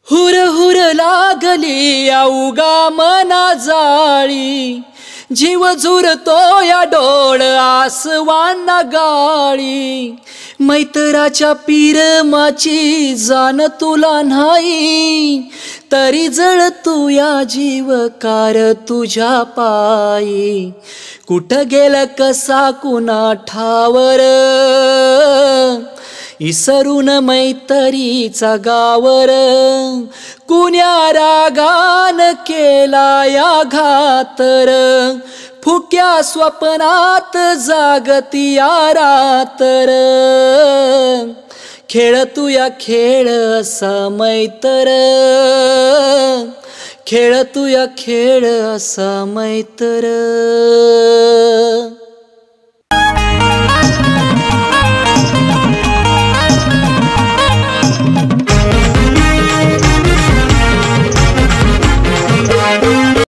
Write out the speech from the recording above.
हुर हुर लागली अवघा मना जाळी, जीव झुरतो या डोळ आसवांना गाळी. मैतराच्या पीरमाची जाण तुला नाही, तरी जळ तू या जीवकार तुझ्या पायी. कुठ गेला कसा कुणा ठावर, इसरून मैतरीचा गावर. कुण्या रागान केला या घातर, फुक्या स्वप्नात जागती या रातर. खेळ तू या खेळ असा मैतर, खेळ तू या खेळ असा मैतर.